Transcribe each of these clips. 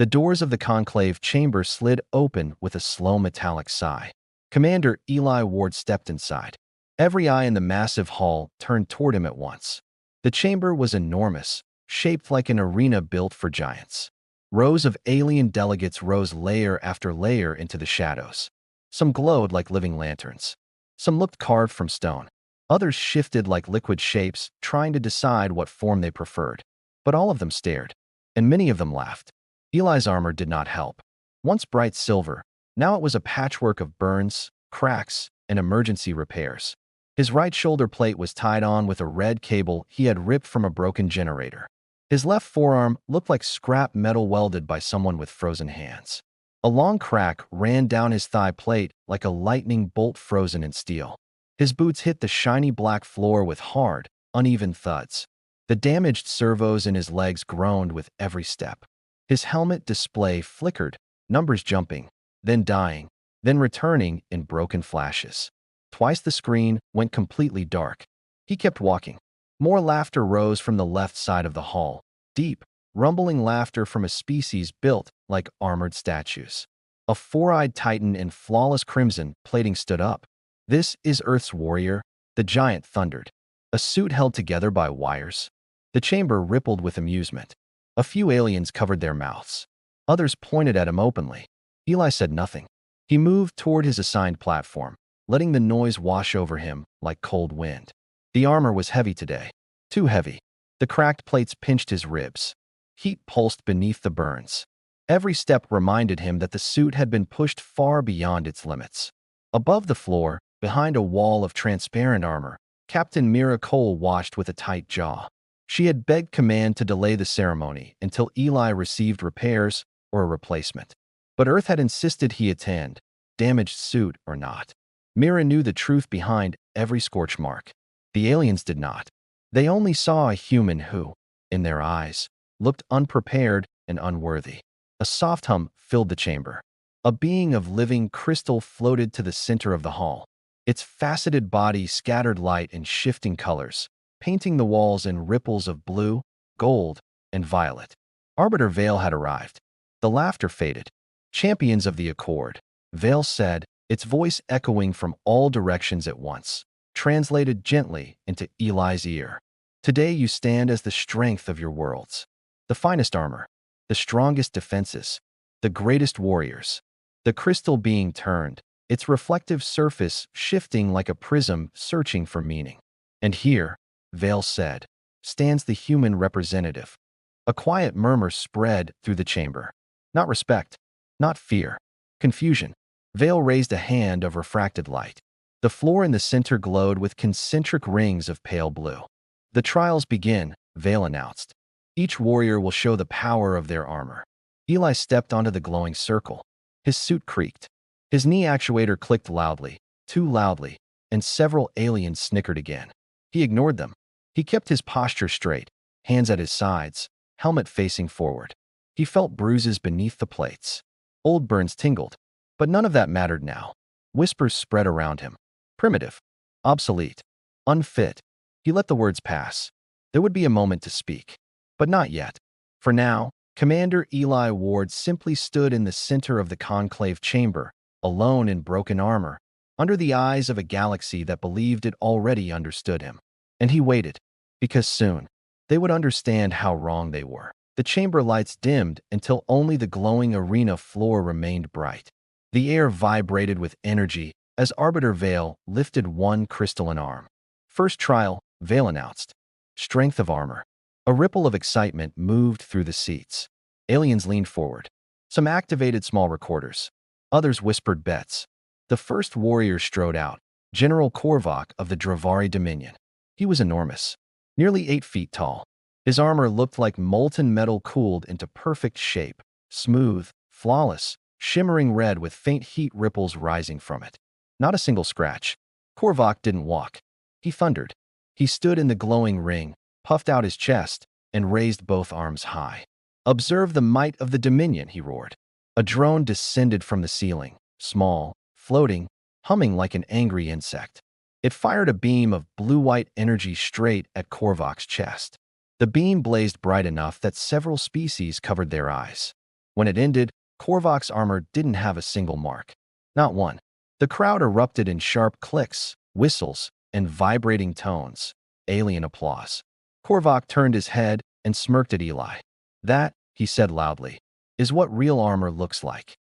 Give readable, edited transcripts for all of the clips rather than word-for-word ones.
The doors of the conclave chamber slid open with a slow metallic sigh. Commander Eli Ward stepped inside. Every eye in the massive hall turned toward him at once. The chamber was enormous, shaped like an arena built for giants. Rows of alien delegates rose layer after layer into the shadows. Some glowed like living lanterns. Some looked carved from stone. Others shifted like liquid shapes, trying to decide what form they preferred. But all of them stared, and many of them laughed. Eli's armor did not help. Once bright silver, now it was a patchwork of burns, cracks, and emergency repairs. His right shoulder plate was tied on with a red cable he had ripped from a broken generator. His left forearm looked like scrap metal welded by someone with frozen hands. A long crack ran down his thigh plate like a lightning bolt frozen in steel. His boots hit the shiny black floor with hard, uneven thuds. The damaged servos in his legs groaned with every step. His helmet display flickered, numbers jumping, then dying, then returning in broken flashes. Twice the screen went completely dark. He kept walking. More laughter rose from the left side of the hall, deep, rumbling laughter from a species built like armored statues. A four-eyed titan in flawless crimson plating stood up. "This is Earth's warrior," the giant thundered. A suit held together by wires. The chamber rippled with amusement. A few aliens covered their mouths. Others pointed at him openly. Eli said nothing. He moved toward his assigned platform, letting the noise wash over him like cold wind. The armor was heavy today. Too heavy. The cracked plates pinched his ribs. Heat pulsed beneath the burns. Every step reminded him that the suit had been pushed far beyond its limits. Above the floor, behind a wall of transparent armor, Captain Mira Cole watched with a tight jaw. She had begged command to delay the ceremony until Eli received repairs or a replacement. But Earth had insisted he attend, damaged suit or not. Mira knew the truth behind every scorch mark. The aliens did not. They only saw a human who, in their eyes, looked unprepared and unworthy. A soft hum filled the chamber. A being of living crystal floated to the center of the hall. Its faceted body scattered light in shifting colors, painting the walls in ripples of blue, gold, and violet. Arbiter Vale had arrived. The laughter faded. "Champions of the Accord," Vale said, its voice echoing from all directions at once, translated gently into Eli's ear. "Today you stand as the strength of your worlds. The finest armor, the strongest defenses, the greatest warriors." The crystal being turned, its reflective surface shifting like a prism searching for meaning. "And here," Vale said, "stands the human representative." A quiet murmur spread through the chamber. Not respect, not fear, confusion. Vale raised a hand of refracted light. The floor in the center glowed with concentric rings of pale blue. "The trials begin," Vale announced. "Each warrior will show the power of their armor." Eli stepped onto the glowing circle. His suit creaked. His knee actuator clicked loudly, too loudly, and several aliens snickered again. He ignored them. He kept his posture straight, hands at his sides, helmet facing forward. He felt bruises beneath the plates. Old burns tingled, but none of that mattered now. Whispers spread around him. Primitive, obsolete, unfit. He let the words pass. There would be a moment to speak, but not yet. For now, Commander Eli Ward simply stood in the center of the conclave chamber, alone in broken armor, under the eyes of a galaxy that believed it already understood him. And he waited, because soon, they would understand how wrong they were. The chamber lights dimmed until only the glowing arena floor remained bright. The air vibrated with energy as Arbiter Vale lifted one crystalline arm. "First trial," Vale announced. "Strength of armor." A ripple of excitement moved through the seats. Aliens leaned forward. Some activated small recorders. Others whispered bets. The first warrior strode out, General Korvac of the Dravari Dominion. He was enormous, nearly 8 feet tall. His armor looked like molten metal cooled into perfect shape, smooth, flawless, shimmering red with faint heat ripples rising from it. Not a single scratch. Korvac didn't walk. He thundered. He stood in the glowing ring, puffed out his chest, and raised both arms high. "Observe the might of the Dominion," he roared. A drone descended from the ceiling, small, floating, humming like an angry insect. It fired a beam of blue-white energy straight at Korvac's chest. The beam blazed bright enough that several species covered their eyes. When it ended, Korvac's armor didn't have a single mark. Not one. The crowd erupted in sharp clicks, whistles, and vibrating tones. Alien applause. Korvac turned his head and smirked at Eli. "That," he said loudly, "is what real armor looks like."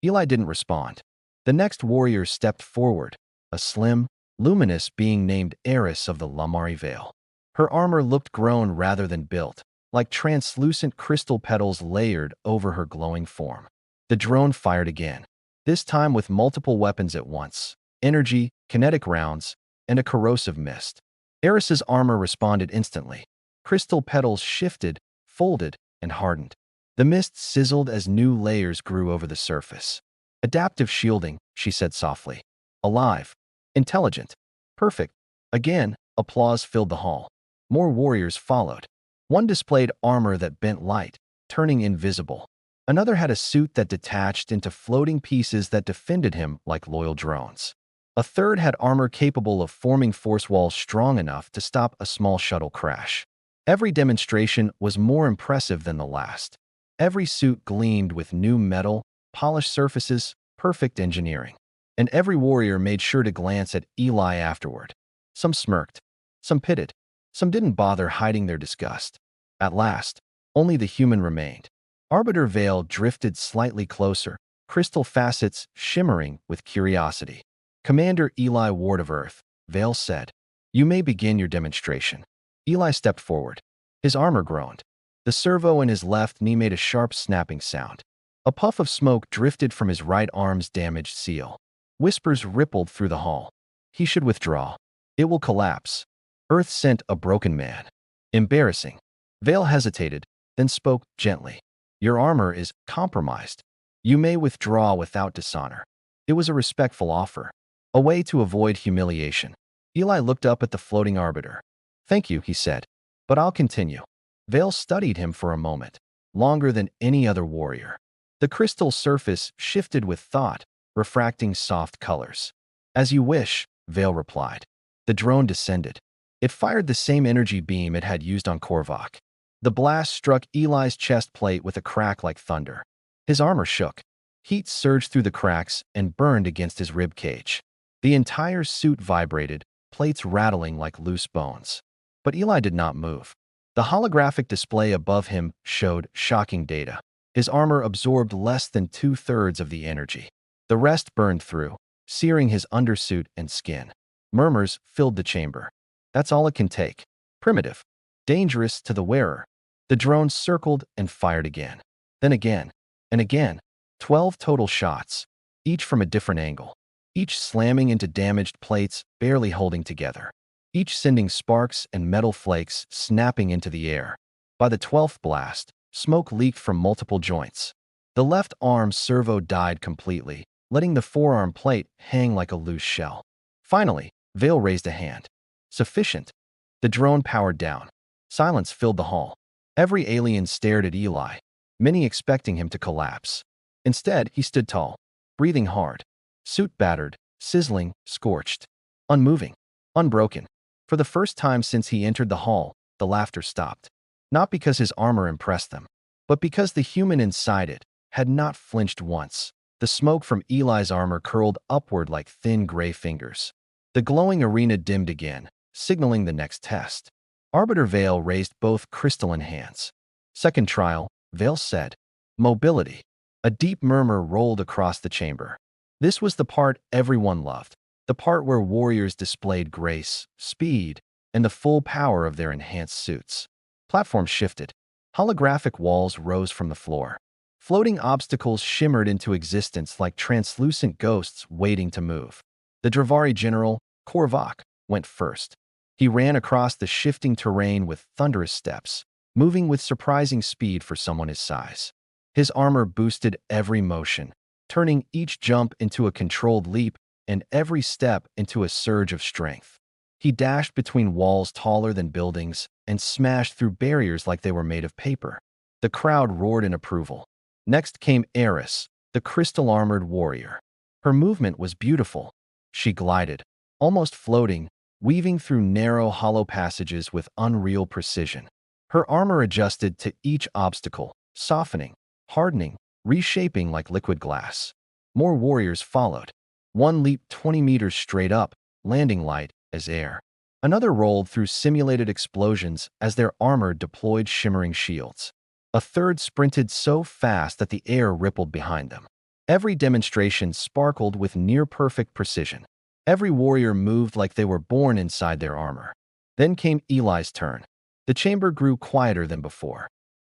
Eli didn't respond. The next warrior stepped forward, a slim, luminous being named Eris of the Lamari Vale. Her armor looked grown rather than built, like translucent crystal petals layered over her glowing form. The drone fired again, this time with multiple weapons at once: energy, kinetic rounds, and a corrosive mist. Eris's armor responded instantly. Crystal petals shifted, folded, and hardened. The mist sizzled as new layers grew over the surface. "Adaptive shielding," she said softly. "Alive. Intelligent. Perfect." Again, applause filled the hall. More warriors followed. One displayed armor that bent light, turning invisible. Another had a suit that detached into floating pieces that defended him like loyal drones. A third had armor capable of forming force walls strong enough to stop a small shuttle crash. Every demonstration was more impressive than the last. Every suit gleamed with new metal, polished surfaces, perfect engineering. And every warrior made sure to glance at Eli afterward. Some smirked, some pitted, some didn't bother hiding their disgust. At last, only the human remained. Arbiter Vale drifted slightly closer, crystal facets shimmering with curiosity. "Commander Eli Ward of Earth," Vale said, "you may begin your demonstration." Eli stepped forward. His armor groaned. The servo in his left knee made a sharp snapping sound. A puff of smoke drifted from his right arm's damaged seal. Whispers rippled through the hall. "He should withdraw. It will collapse. Earth sent a broken man." "Embarrassing." Vale hesitated, then spoke gently. "Your armor is compromised. You may withdraw without dishonor." It was a respectful offer, a way to avoid humiliation. Eli looked up at the floating arbiter. "Thank you," he said, "but I'll continue." Vale studied him for a moment, longer than any other warrior. The crystal surface shifted with thought, refracting soft colors. "As you wish," Vale replied. The drone descended. It fired the same energy beam it had used on Korvac. The blast struck Eli's chest plate with a crack like thunder. His armor shook. Heat surged through the cracks and burned against his rib cage. The entire suit vibrated, plates rattling like loose bones. But Eli did not move. The holographic display above him showed shocking data. His armor absorbed less than 2/3 of the energy. The rest burned through, searing his undersuit and skin. Murmurs filled the chamber. "That's all it can take. Primitive. Dangerous to the wearer." The drone circled and fired again. Then again, and again. 12 total shots, each from a different angle. Each slamming into damaged plates, barely holding together. Each sending sparks and metal flakes snapping into the air. By the 12th blast, smoke leaked from multiple joints. The left arm servo died completely, letting the forearm plate hang like a loose shell. Finally, Vale raised a hand. "Sufficient." The drone powered down. Silence filled the hall. Every alien stared at Eli, many expecting him to collapse. Instead, he stood tall, breathing hard, suit battered, sizzling, scorched, unmoving, unbroken. For the first time since he entered the hall, the laughter stopped. Not because his armor impressed them, but because the human inside it had not flinched once. The smoke from Eli's armor curled upward like thin gray fingers. The glowing arena dimmed again, signaling the next test. Arbiter Vale raised both crystalline hands. "Second trial," Vale said. "Mobility." A deep murmur rolled across the chamber. This was the part everyone loved, the part where warriors displayed grace, speed, and the full power of their enhanced suits. Platforms shifted. Holographic walls rose from the floor. Floating obstacles shimmered into existence like translucent ghosts waiting to move. The Dravari general, Korvac, went first. He ran across the shifting terrain with thunderous steps, moving with surprising speed for someone his size. His armor boosted every motion, turning each jump into a controlled leap and every step into a surge of strength. He dashed between walls taller than buildings and smashed through barriers like they were made of paper. The crowd roared in approval. Next came Eris, the crystal-armored warrior. Her movement was beautiful. She glided, almost floating, weaving through narrow, hollow passages with unreal precision. Her armor adjusted to each obstacle, softening, hardening, reshaping like liquid glass. More warriors followed. One leaped 20 meters straight up, landing light as air. Another rolled through simulated explosions as their armor deployed shimmering shields. A third sprinted so fast that the air rippled behind them. Every demonstration sparkled with near-perfect precision. Every warrior moved like they were born inside their armor. Then came Eli's turn. The chamber grew quieter than before.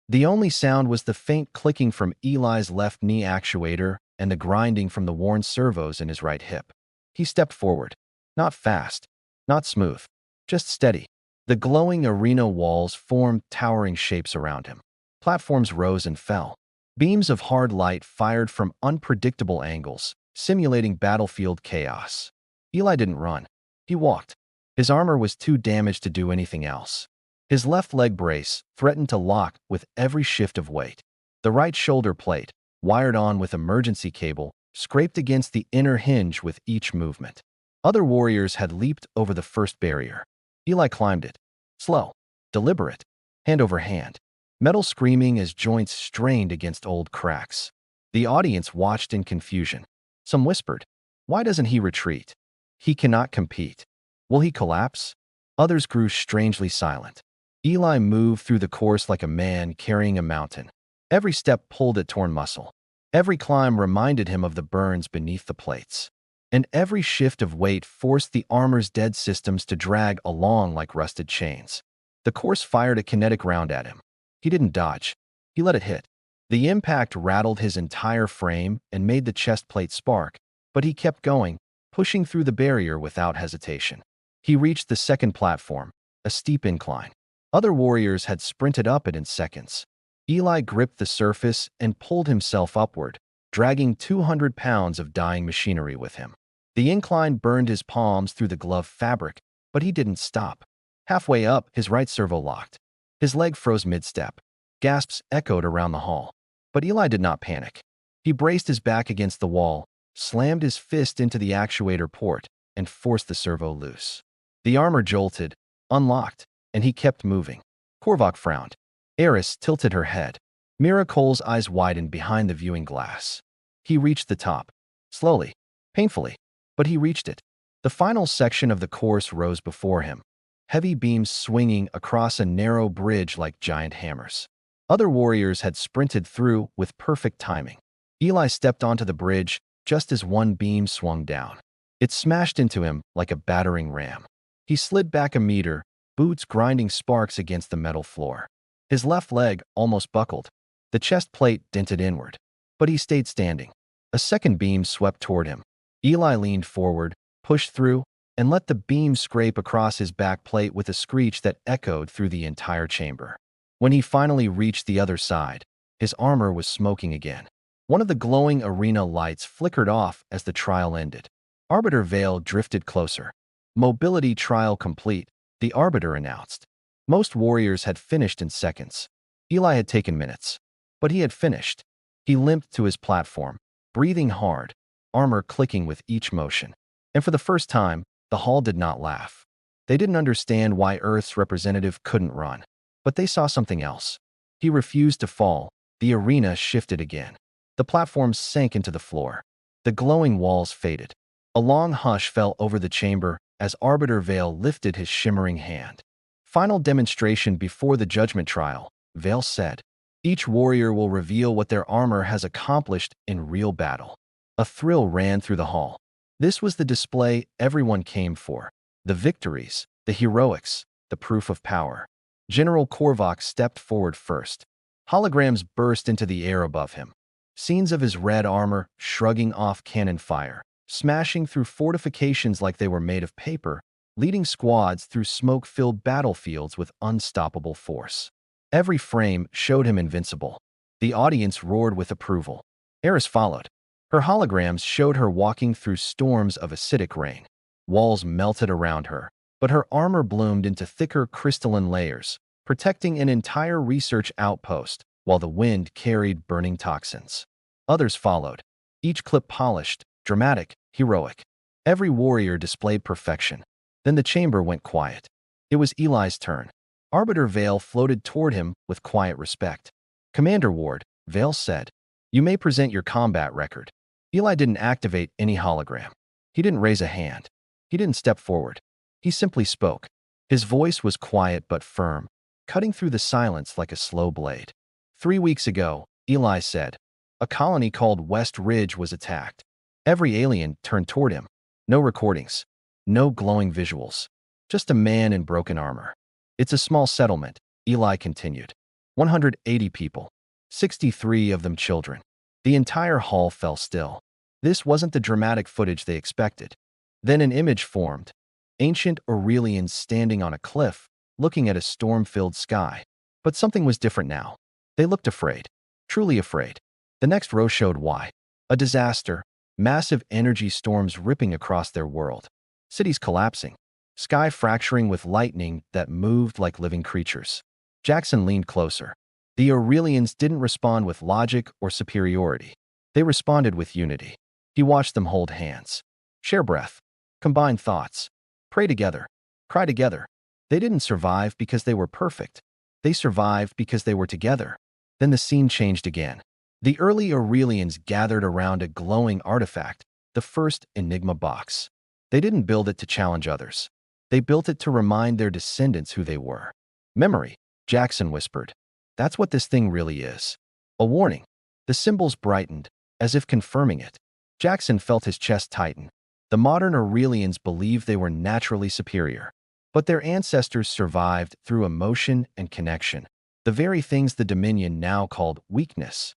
The only sound was the faint clicking from Eli's left knee actuator and the grinding from the worn servos in his right hip. He stepped forward. Not fast, not smooth, just steady. The glowing arena walls formed towering shapes around him. Platforms rose and fell. Beams of hard light fired from unpredictable angles, simulating battlefield chaos. Eli didn't run. He walked. His armor was too damaged to do anything else. His left leg brace threatened to lock with every shift of weight. The right shoulder plate, wired on with emergency cable, scraped against the inner hinge with each movement. Other warriors had leaped over the first barrier. Eli climbed it. Slow, deliberate, hand over hand. Metal screaming as joints strained against old cracks. The audience watched in confusion. Some whispered, "Why doesn't he retreat? He cannot compete. Will he collapse?" Others grew strangely silent. Eli moved through the course like a man carrying a mountain. Every step pulled at torn muscle. Every climb reminded him of the burns beneath the plates. And every shift of weight forced the armor's dead systems to drag along like rusted chains. The course fired a kinetic round at him. He didn't dodge. He let it hit. The impact rattled his entire frame and made the chest plate spark, but he kept going, pushing through the barrier without hesitation. He reached the second platform, a steep incline. Other warriors had sprinted up it in seconds. Eli gripped the surface and pulled himself upward, dragging 200 pounds of dying machinery with him. The incline burned his palms through the glove fabric, but he didn't stop. Halfway up, his right servo locked. His leg froze mid-step. Gasps echoed around the hall. But Eli did not panic. He braced his back against the wall, slammed his fist into the actuator port, and forced the servo loose. The armor jolted, unlocked, and he kept moving. Korvac frowned. Eris tilted her head. Mira Cole's eyes widened behind the viewing glass. He reached the top. Slowly, painfully, but he reached it. The final section of the course rose before him, heavy beams swinging across a narrow bridge like giant hammers. Other warriors had sprinted through with perfect timing. Eli stepped onto the bridge just as one beam swung down. It smashed into him like a battering ram. He slid back a meter, boots grinding sparks against the metal floor. His left leg almost buckled. The chest plate dented inward. But he stayed standing. A second beam swept toward him. Eli leaned forward, pushed through, and let the beam scrape across his back plate with a screech that echoed through the entire chamber. When he finally reached the other side, his armor was smoking again. One of the glowing arena lights flickered off as the trial ended. Arbiter Vale drifted closer. Mobility trial complete, the Arbiter announced. Most warriors had finished in seconds. Eli had taken minutes. But he had finished. He limped to his platform, breathing hard, armor clicking with each motion. And for the first time, the hall did not laugh. They didn't understand why Earth's representative couldn't run. But they saw something else. He refused to fall. The arena shifted again. The platforms sank into the floor. The glowing walls faded. A long hush fell over the chamber as Arbiter Vale lifted his shimmering hand. Final demonstration before the judgment trial, Vale said. Each warrior will reveal what their armor has accomplished in real battle. A thrill ran through the hall. This was the display everyone came for. The victories, the heroics, the proof of power. General Korvac stepped forward first. Holograms burst into the air above him. Scenes of his red armor shrugging off cannon fire, smashing through fortifications like they were made of paper, leading squads through smoke-filled battlefields with unstoppable force. Every frame showed him invincible. The audience roared with approval. Eris followed. Her holograms showed her walking through storms of acidic rain. Walls melted around her, but her armor bloomed into thicker crystalline layers, protecting an entire research outpost while the wind carried burning toxins. Others followed, each clip polished, dramatic, heroic. Every warrior displayed perfection. Then the chamber went quiet. It was Eli's turn. Arbiter Vale floated toward him with quiet respect. "Commander Ward," Vale said, You may present your combat record. Eli didn't activate any hologram. He didn't raise a hand. He didn't step forward. He simply spoke. His voice was quiet but firm, cutting through the silence like a slow blade. 3 weeks ago, Eli said, a colony called West Ridge was attacked. Every alien turned toward him. No recordings. No glowing visuals. Just a man in broken armor. It's a small settlement, Eli continued. 180 people. 63 of them children. The entire hall fell still. This wasn't the dramatic footage they expected. Then an image formed. Ancient Aurelians standing on a cliff, looking at a storm-filled sky. But something was different now. They looked afraid. Truly afraid. The next row showed why. A disaster. Massive energy storms ripping across their world. Cities collapsing. Sky fracturing with lightning that moved like living creatures. Jackson leaned closer. The Aurelians didn't respond with logic or superiority. They responded with unity. He watched them hold hands. Share breath. Combine thoughts. Pray together. Cry together. They didn't survive because they were perfect. They survived because they were together. Then the scene changed again. The early Aurelians gathered around a glowing artifact, the first Enigma box. They didn't build it to challenge others. They built it to remind their descendants who they were. Memory, Jackson whispered. That's what this thing really is. A warning. The symbols brightened, as if confirming it. Jackson felt his chest tighten. The modern Aurelians believed they were naturally superior. But their ancestors survived through emotion and connection, the very things the Dominion now called weakness.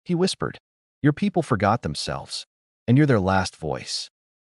He whispered, your people forgot themselves, and you're their last voice.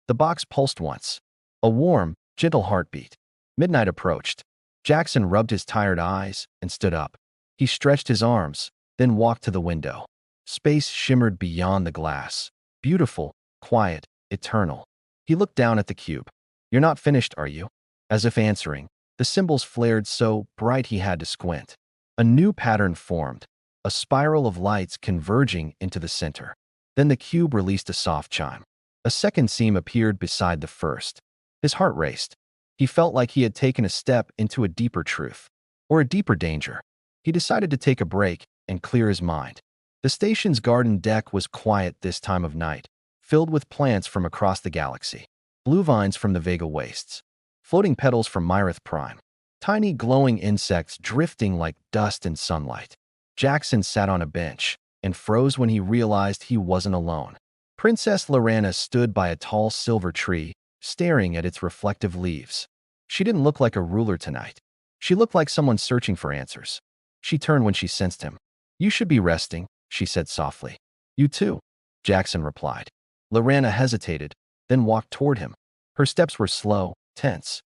The box pulsed once. A warm, gentle heartbeat. Midnight approached. Jackson rubbed his tired eyes and stood up. He stretched his arms, then walked to the window. Space shimmered beyond the glass. Beautiful, quiet, eternal. He looked down at the cube. You're not finished, are you? As if answering, the symbols flared so bright he had to squint. A new pattern formed, a spiral of lights converging into the center. Then the cube released a soft chime. A second seam appeared beside the first. His heart raced. He felt like he had taken a step into a deeper truth, or a deeper danger. He decided to take a break and clear his mind. The station's garden deck was quiet this time of night, filled with plants from across the galaxy. Blue vines from the Vega wastes. Floating petals from Myrith Prime. Tiny glowing insects drifting like dust in sunlight. Jackson sat on a bench and froze when he realized he wasn't alone. Princess Lorana stood by a tall silver tree, staring at its reflective leaves. She didn't look like a ruler tonight. She looked like someone searching for answers. She turned when she sensed him. You should be resting, she said softly. You too, Jackson replied. Lorana hesitated, then walked toward him. Her steps were slow, tense.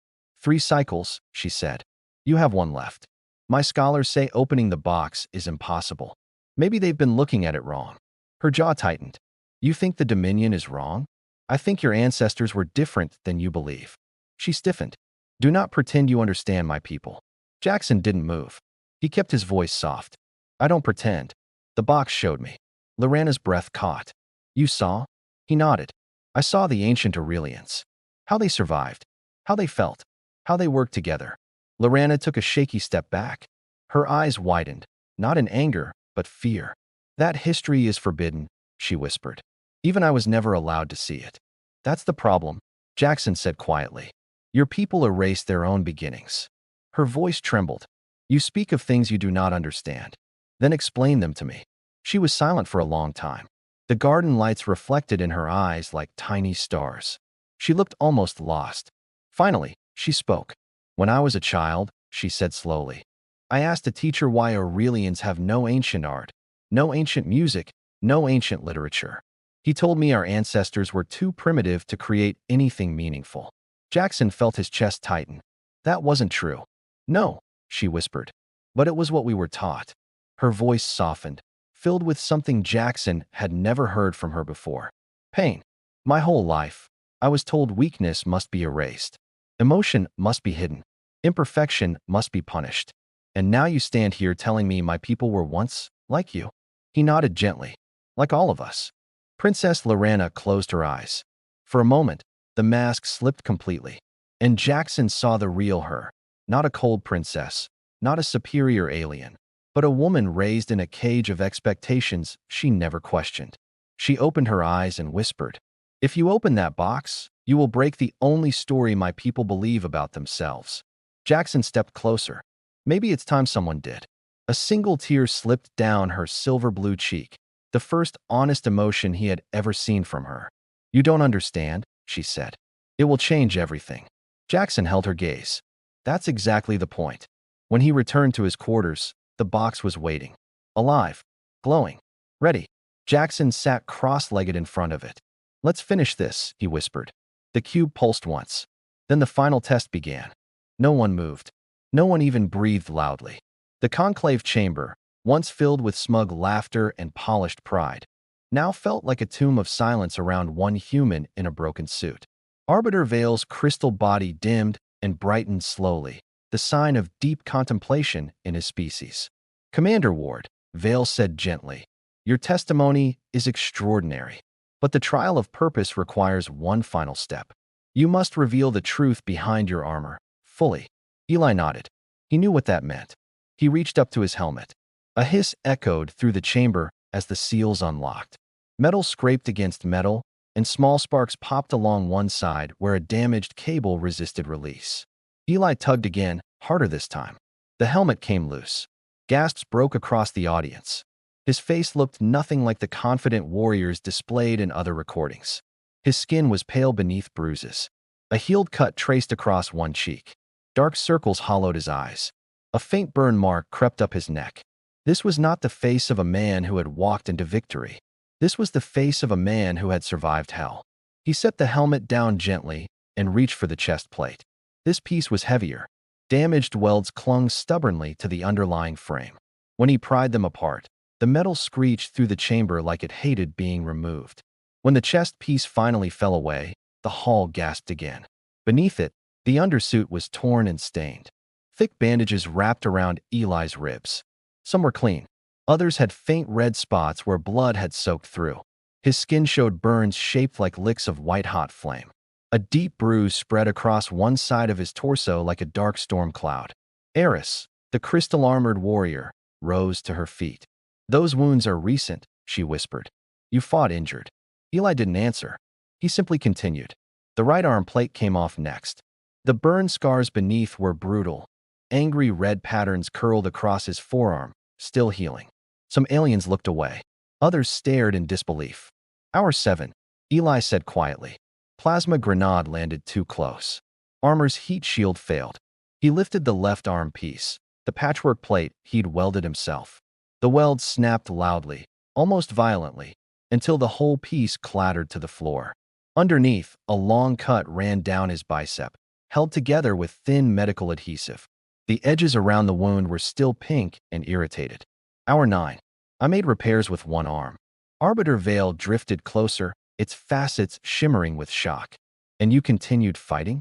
3 cycles, she said. You have 1 left. My scholars say opening the box is impossible. Maybe they've been looking at it wrong. Her jaw tightened. You think the Dominion is wrong? I think your ancestors were different than you believe. She stiffened. Do not pretend you understand my people. Jackson didn't move. He kept his voice soft. I don't pretend. The box showed me. Lorana's breath caught. You saw? He nodded. I saw the ancient Aurelians. How they survived. How they felt. How they worked together. Lorana took a shaky step back. Her eyes widened, not in anger, but fear. That history is forbidden, she whispered. Even I was never allowed to see it. That's the problem, Jackson said quietly. Your people erased their own beginnings. Her voice trembled. You speak of things you do not understand. Then explain them to me. She was silent for a long time. The garden lights reflected in her eyes like tiny stars. She looked almost lost. Finally, she spoke. When I was a child, she said slowly, I asked a teacher why Aurelians have no ancient art, no ancient music, no ancient literature. He told me our ancestors were too primitive to create anything meaningful. Jackson felt his chest tighten. That wasn't true. No, she whispered. But it was what we were taught. Her voice softened, filled with something Jackson had never heard from her before. Pain. My whole life, I was told weakness must be erased. Emotion must be hidden. Imperfection must be punished. And now you stand here telling me my people were once like you. He nodded gently. Like all of us. Princess Lorana closed her eyes. For a moment, the mask slipped completely, and Jackson saw the real her. Not a cold princess, not a superior alien, but a woman raised in a cage of expectations she never questioned. She opened her eyes and whispered, "If you open that box, you will break the only story my people believe about themselves." Jackson stepped closer. Maybe it's time someone did. A single tear slipped down her silver-blue cheek, the first honest emotion he had ever seen from her. "You don't understand," she said. "It will change everything." Jackson held her gaze. That's exactly the point. When he returned to his quarters, the box was waiting. Alive, glowing, ready. Jackson sat cross-legged in front of it. "Let's finish this," he whispered. The cube pulsed once. Then the final test began. No one moved. No one even breathed loudly. The conclave chamber, once filled with smug laughter and polished pride, now felt like a tomb of silence around one human in a broken suit. Arbiter Vale's crystal body dimmed and brightened slowly, the sign of deep contemplation in his species. "Commander Ward," Vale said gently, "your testimony is extraordinary, but the trial of purpose requires one final step. You must reveal the truth behind your armor, fully." Eli nodded. He knew what that meant. He reached up to his helmet. A hiss echoed through the chamber as the seals unlocked. Metal scraped against metal, and small sparks popped along one side where a damaged cable resisted release. Eli tugged again, harder this time. The helmet came loose. Gasps broke across the audience. His face looked nothing like the confident warriors displayed in other recordings. His skin was pale beneath bruises. A healed cut traced across one cheek. Dark circles hollowed his eyes. A faint burn mark crept up his neck. This was not the face of a man who had walked into victory. This was the face of a man who had survived hell. He set the helmet down gently and reached for the chest plate. This piece was heavier. Damaged welds clung stubbornly to the underlying frame. When he pried them apart, the metal screeched through the chamber like it hated being removed. When the chest piece finally fell away, the hall gasped again. Beneath it, the undersuit was torn and stained. Thick bandages wrapped around Eli's ribs. Some were clean. Others had faint red spots where blood had soaked through. His skin showed burns shaped like licks of white-hot flame. A deep bruise spread across one side of his torso like a dark storm cloud. Eris, the crystal-armored warrior, rose to her feet. "Those wounds are recent," she whispered. "You fought injured." Eli didn't answer. He simply continued. The right arm plate came off next. The burn scars beneath were brutal. Angry red patterns curled across his forearm, still healing. Some aliens looked away. Others stared in disbelief. "Hour 7, Eli said quietly. Plasma grenade landed too close. Armor's heat shield failed. He lifted the left arm piece, the patchwork plate he'd welded himself. The weld snapped loudly, almost violently, until the whole piece clattered to the floor. Underneath, a long cut ran down his bicep, held together with thin medical adhesive. The edges around the wound were still pink and irritated. Hour 9. I made repairs with one arm. Arbiter Vale drifted closer, its facets shimmering with shock. "And you continued fighting?"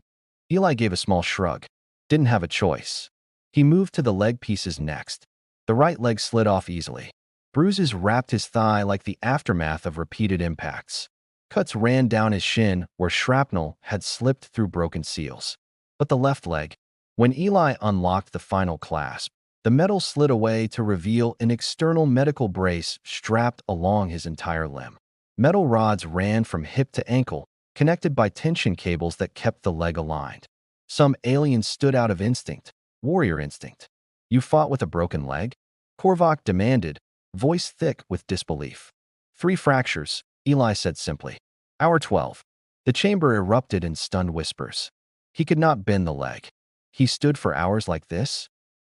Eli gave a small shrug. "Didn't have a choice." He moved to the leg pieces next. The right leg slid off easily. Bruises wrapped his thigh like the aftermath of repeated impacts. Cuts ran down his shin where shrapnel had slipped through broken seals. But the left leg, when Eli unlocked the final clasp, the metal slid away to reveal an external medical brace strapped along his entire limb. Metal rods ran from hip to ankle, connected by tension cables that kept the leg aligned. Some alien stood out of instinct, warrior instinct. "You fought with a broken leg?" Korvac demanded, voice thick with disbelief. "3 fractures," Eli said simply. Hour 12. The chamber erupted in stunned whispers. He could not bend the leg. He stood for hours like this?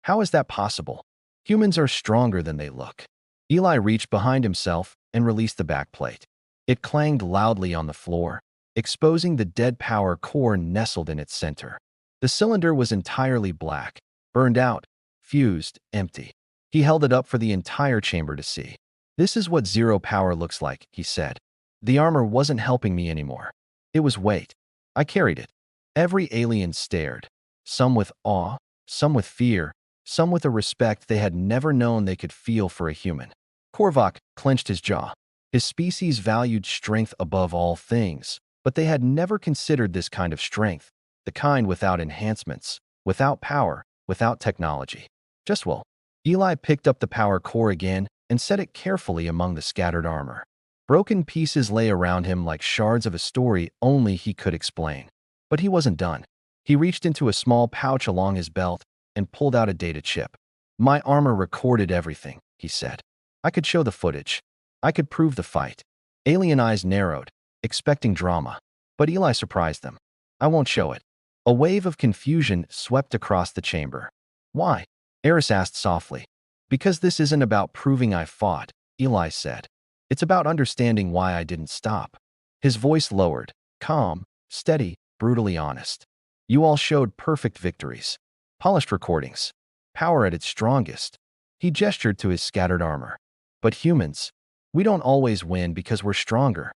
How is that possible? Humans are stronger than they look. Eli reached behind himself and released the backplate. It clanged loudly on the floor, exposing the dead power core nestled in its center. The cylinder was entirely black, burned out, fused, empty. He held it up for the entire chamber to see. "This is what zero power looks like," he said. "The armor wasn't helping me anymore. It was weight. I carried it." Every alien stared, some with awe, some with fear, some with a respect they had never known they could feel for a human. Korvac clenched his jaw. His species valued strength above all things, but they had never considered this kind of strength, the kind without enhancements, without power, without technology. Just will. Eli picked up the power core again and set it carefully among the scattered armor. Broken pieces lay around him like shards of a story only he could explain. But he wasn't done. He reached into a small pouch along his belt and pulled out a data chip. My armor recorded everything, he said. I could show the footage. I could prove the fight. Alien eyes narrowed, expecting drama. But Eli surprised them. I won't show it. A wave of confusion swept across the chamber. Why? Eris asked softly. Because this isn't about proving I fought, Eli said. It's about understanding why I didn't stop. His voice lowered, calm, steady, brutally honest. You all showed perfect victories. Polished recordings. Power at its strongest. He gestured to his scattered armor. But humans, we don't always win because we're stronger,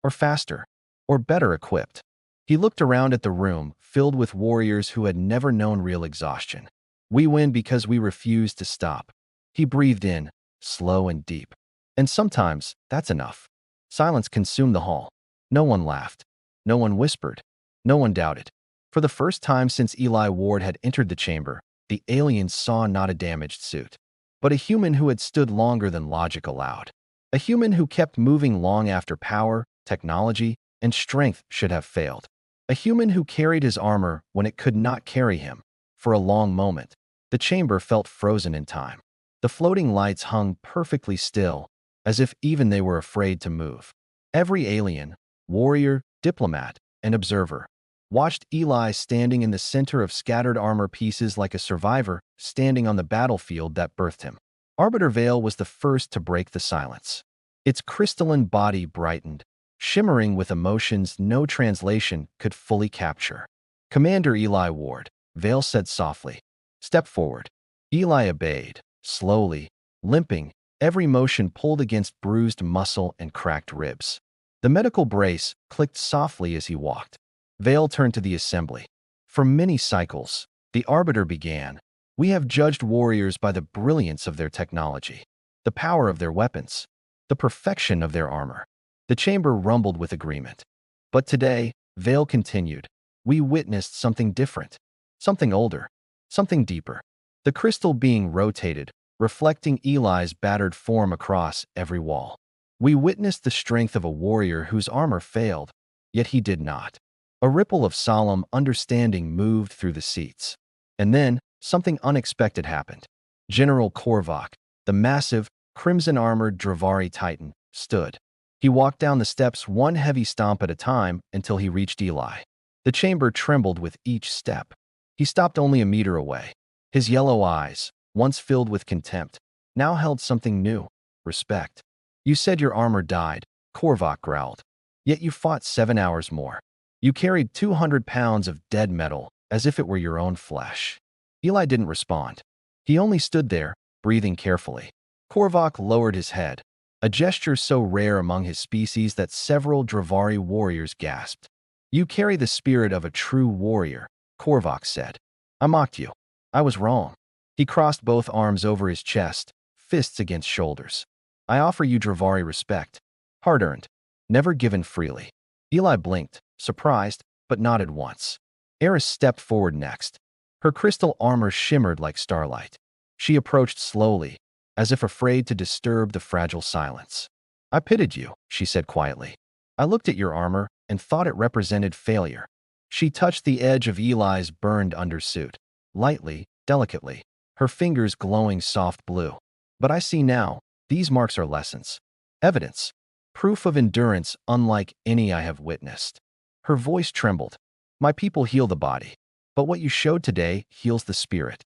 or faster, or better equipped. He looked around at the room, filled with warriors who had never known real exhaustion. We win because we refuse to stop. He breathed in, slow and deep. And sometimes, that's enough. Silence consumed the hall. No one laughed. No one whispered. No one doubted. For the first time since Eli Ward had entered the chamber, the aliens saw not a damaged suit, but a human who had stood longer than logic allowed. A human who kept moving long after power, technology, and strength should have failed. A human who carried his armor when it could not carry him. For a long moment, the chamber felt frozen in time. The floating lights hung perfectly still, as if even they were afraid to move. Every alien, warrior, diplomat, and observer watched Eli standing in the center of scattered armor pieces like a survivor standing on the battlefield that birthed him. Arbiter Vale was the first to break the silence. Its crystalline body brightened, shimmering with emotions no translation could fully capture. Commander Eli Ward, Vale said softly. Step forward. Eli obeyed, slowly, limping, every motion pulled against bruised muscle and cracked ribs. The medical brace clicked softly as he walked. Vale turned to the assembly. For many cycles, the Arbiter began. We have judged warriors by the brilliance of their technology, the power of their weapons, the perfection of their armor. The chamber rumbled with agreement. But today, Vale continued, we witnessed something different, something older, something deeper. The crystal being rotated, reflecting Eli's battered form across every wall. We witnessed the strength of a warrior whose armor failed, yet he did not. A ripple of solemn understanding moved through the seats. And then, something unexpected happened. General Korvac, the massive, crimson-armored Dravari Titan, stood. He walked down the steps one heavy stomp at a time until he reached Eli. The chamber trembled with each step. He stopped only a meter away. His yellow eyes, once filled with contempt, now held something new, respect. You said your armor died, Korvac growled. Yet you fought 7 hours more. You carried 200 pounds of dead metal as if it were your own flesh. Eli didn't respond. He only stood there, breathing carefully. Korvac lowered his head, a gesture so rare among his species that several Dravari warriors gasped. You carry the spirit of a true warrior, Korvac said. I mocked you. I was wrong. He crossed both arms over his chest, fists against shoulders. I offer you Dravari respect, hard-earned, never given freely. Eli blinked, surprised, but nodded once. Eris stepped forward next. Her crystal armor shimmered like starlight. She approached slowly, as if afraid to disturb the fragile silence. I pitied you, she said quietly. I looked at your armor and thought it represented failure. She touched the edge of Eli's burned undersuit, lightly, delicately, her fingers glowing soft blue. But I see now, these marks are lessons. Evidence. Proof of endurance unlike any I have witnessed. Her voice trembled. My people heal the body, but what you showed today heals the spirit.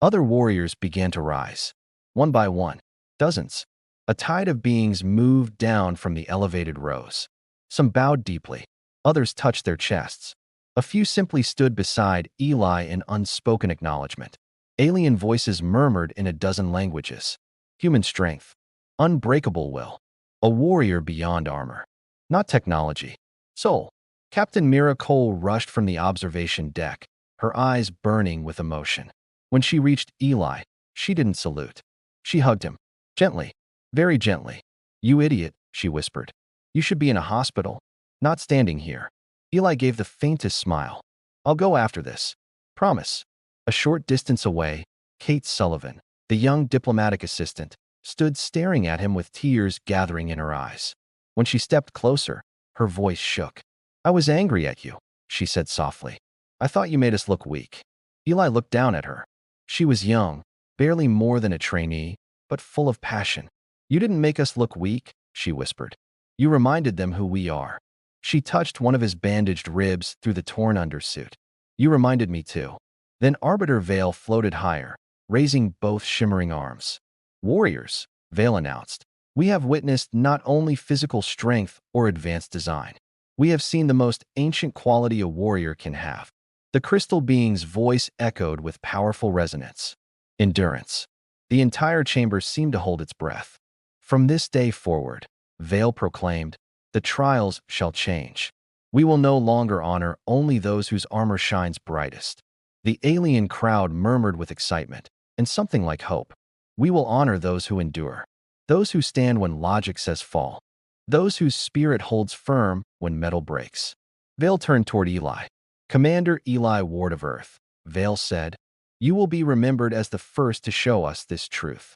Other warriors began to rise. One by one, dozens. A tide of beings moved down from the elevated rows. Some bowed deeply. Others touched their chests. A few simply stood beside Eli in unspoken acknowledgement. Alien voices murmured in a dozen languages. Human strength. Unbreakable will. A warrior beyond armor. Not technology. Soul. Captain Mira Cole rushed from the observation deck, her eyes burning with emotion. When she reached Eli, she didn't salute. She hugged him. Gently. Very gently. You idiot, she whispered. You should be in a hospital, not standing here. Eli gave the faintest smile. I'll go after this. Promise. A short distance away, Kate Sullivan, The young diplomatic assistant stood staring at him with tears gathering in her eyes. When she stepped closer, her voice shook. "I was angry at you," she said softly. "I thought you made us look weak." Eli looked down at her. She was young, barely more than a trainee, but full of passion. "You didn't make us look weak," she whispered. "You reminded them who we are." She touched one of his bandaged ribs through the torn undersuit. "You reminded me too." Then Arbiter Vale floated higher, raising both shimmering arms. "Warriors," Vale announced, "we have witnessed not only physical strength or advanced design. We have seen the most ancient quality a warrior can have." The crystal being's voice echoed with powerful resonance. "Endurance." The entire chamber seemed to hold its breath. "From this day forward," Vale proclaimed, "the trials shall change. We will no longer honor only those whose armor shines brightest." The alien crowd murmured with excitement and something like hope. "We will honor those who endure, those who stand when logic says fall, those whose spirit holds firm when metal breaks." Vale turned toward Eli. "Commander Eli Ward of Earth," Vale said, "you will be remembered as the first to show us this truth."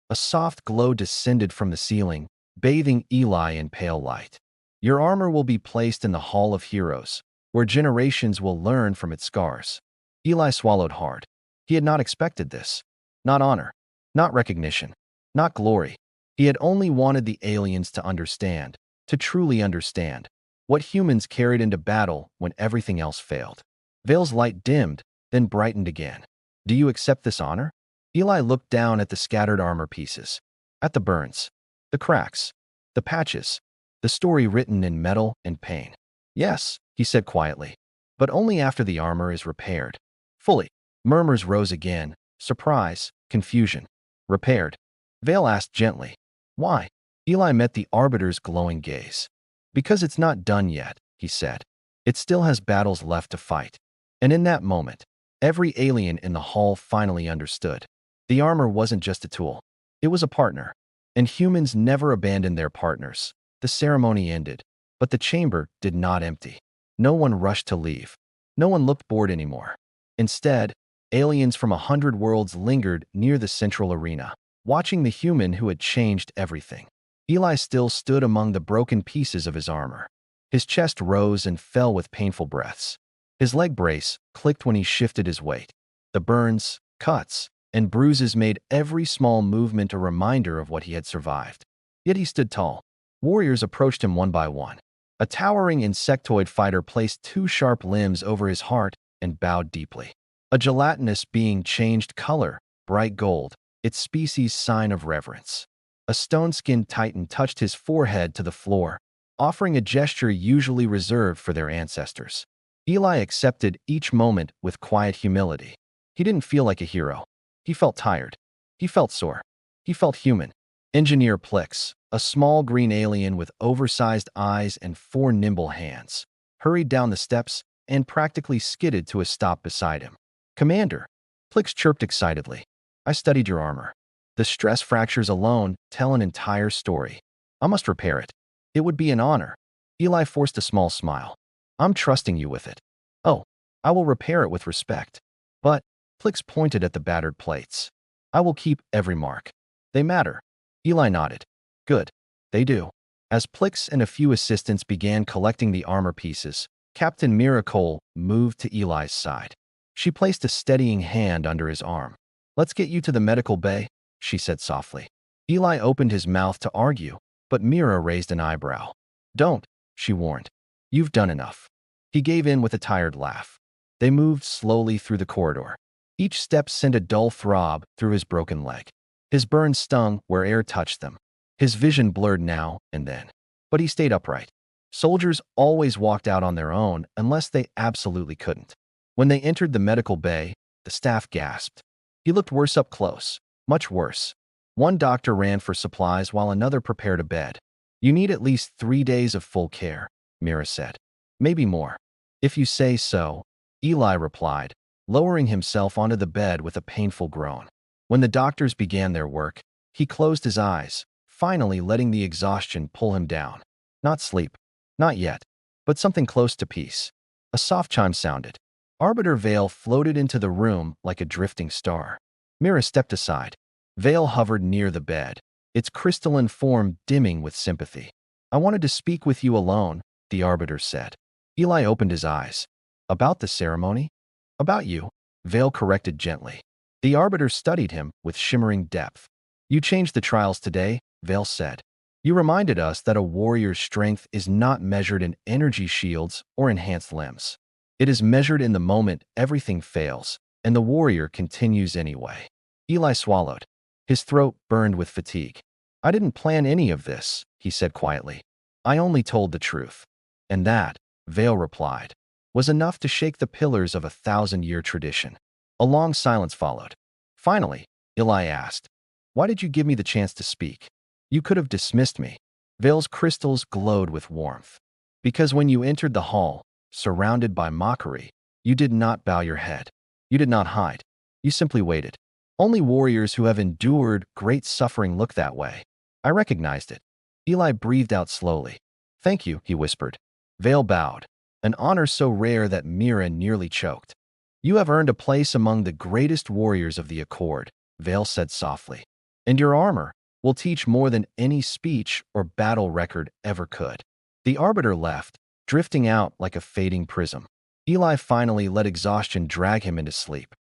A soft glow descended from the ceiling, bathing Eli in pale light. "Your armor will be placed in the Hall of Heroes, where generations will learn from its scars." Eli swallowed hard. He had not expected this. Not honor, not recognition, not glory. He had only wanted the aliens to understand, to truly understand, what humans carried into battle when everything else failed. Vale's light dimmed, then brightened again. "Do you accept this honor?" Eli looked down at the scattered armor pieces, at the burns, the cracks, the patches, the story written in metal and pain. "Yes," he said quietly, "but only after the armor is repaired. Fully." Murmurs rose again, surprise, confusion. "Repaired?" Vale asked gently. "Why?" Eli met the Arbiter's glowing gaze. "Because it's not done yet," he said. "It still has battles left to fight." And in that moment, every alien in the hall finally understood. The armor wasn't just a tool. It was a partner. And humans never abandoned their partners. The ceremony ended, but the chamber did not empty. No one rushed to leave. No one looked bored anymore. Instead, aliens from 100 worlds lingered near the central arena, watching the human who had changed everything. Eli still stood among the broken pieces of his armor. His chest rose and fell with painful breaths. His leg brace clicked when he shifted his weight. The burns, cuts, and bruises made every small movement a reminder of what he had survived. Yet he stood tall. Warriors approached him one by one. A towering insectoid fighter placed two sharp limbs over his heart and bowed deeply. A gelatinous being changed color, bright gold, its species' sign of reverence. A stone-skinned titan touched his forehead to the floor, offering a gesture usually reserved for their ancestors. Eli accepted each moment with quiet humility. He didn't feel like a hero. He felt tired. He felt sore. He felt human. Engineer Plix, a small green alien with oversized eyes and 4 nimble hands, hurried down the steps and practically skidded to a stop beside him. "Commander," Plix chirped excitedly, "I studied your armor. The stress fractures alone tell an entire story. I must repair it. It would be an honor." Eli forced a small smile. "I'm trusting you with it." "Oh, I will repair it with respect." "But," Plix pointed at the battered plates, "I will keep every mark. They matter." Eli nodded. "Good. They do." As Plix and a few assistants began collecting the armor pieces, Captain Miracle moved to Eli's side. She placed a steadying hand under his arm. "Let's get you to the medical bay," she said softly. Eli opened his mouth to argue, but Mira raised an eyebrow. "Don't," she warned. "You've done enough." He gave in with a tired laugh. They moved slowly through the corridor. Each step sent a dull throb through his broken leg. His burns stung where air touched them. His vision blurred now and then. But he stayed upright. Soldiers always walked out on their own unless they absolutely couldn't. When they entered the medical bay, the staff gasped. He looked worse up close. Much worse. One doctor ran for supplies while another prepared a bed. "You need at least 3 days of full care," Mira said. "Maybe more." "If you say so," Eli replied, lowering himself onto the bed with a painful groan. When the doctors began their work, he closed his eyes, finally letting the exhaustion pull him down. Not sleep. Not yet. But something close to peace. A soft chime sounded. Arbiter Vale floated into the room like a drifting star. Mira stepped aside. Vale hovered near the bed, its crystalline form dimming with sympathy. I wanted to speak with you alone, the arbiter said. Eli opened his eyes. About the ceremony? About you, Vale corrected gently. The arbiter studied him with shimmering depth. You changed the trials today, Vale said. You reminded us that a warrior's strength is not measured in energy shields or enhanced limbs. It is measured in the moment everything fails, and the warrior continues anyway. Eli swallowed. His throat burned with fatigue. I didn't plan any of this, he said quietly. I only told the truth. And that, Vale replied, was enough to shake the pillars of a 1,000-year tradition. A long silence followed. Finally, Eli asked, why did you give me the chance to speak? You could have dismissed me. Vale's crystals glowed with warmth. Because when you entered the hall, surrounded by mockery, you did not bow your head. You did not hide. You simply waited. Only warriors who have endured great suffering look that way. I recognized it. Eli breathed out slowly. Thank you, he whispered. Vale bowed, an honor so rare that Mira nearly choked. You have earned a place among the greatest warriors of the Accord, Vale said softly. And your armor will teach more than any speech or battle record ever could. The arbiter left, drifting out like a fading prism. Eli finally let exhaustion drag him into sleep.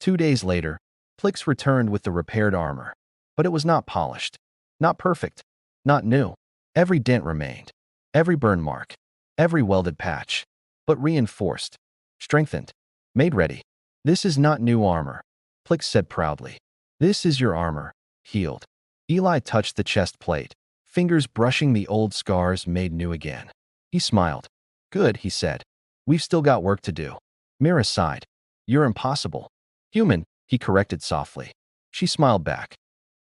2 days later, Plix returned with the repaired armor. But it was not polished, not perfect, not new. Every dent remained, every burn mark, every welded patch, but reinforced, strengthened, made ready. This is not new armor, Plix said proudly. This is your armor, healed. Eli touched the chest plate, fingers brushing the old scars made new again. He smiled. Good, he said. We've still got work to do. Mira sighed. You're impossible. Human, he corrected softly. She smiled back.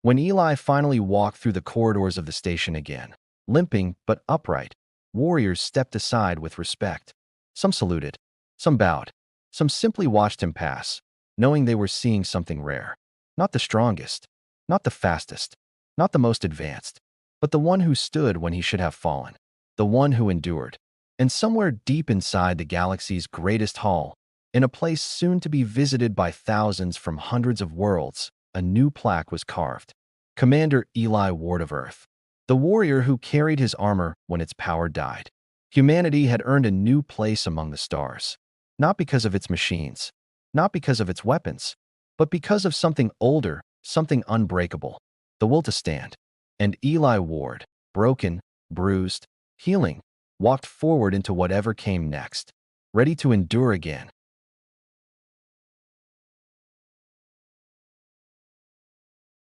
When Eli finally walked through the corridors of the station again, limping but upright, warriors stepped aside with respect. Some saluted, some bowed, some simply watched him pass, knowing they were seeing something rare. Not the strongest, not the fastest, not the most advanced, but the one who stood when he should have fallen, the one who endured. And somewhere deep inside the galaxy's greatest hall, in a place soon to be visited by thousands from hundreds of worlds, a new plaque was carved. Commander Eli Ward of Earth, the warrior who carried his armor when its power died. Humanity had earned a new place among the stars, not because of its machines, not because of its weapons, but because of something older, something unbreakable, the will to stand. And Eli Ward, broken, bruised, healing, walked forward into whatever came next, ready to endure again,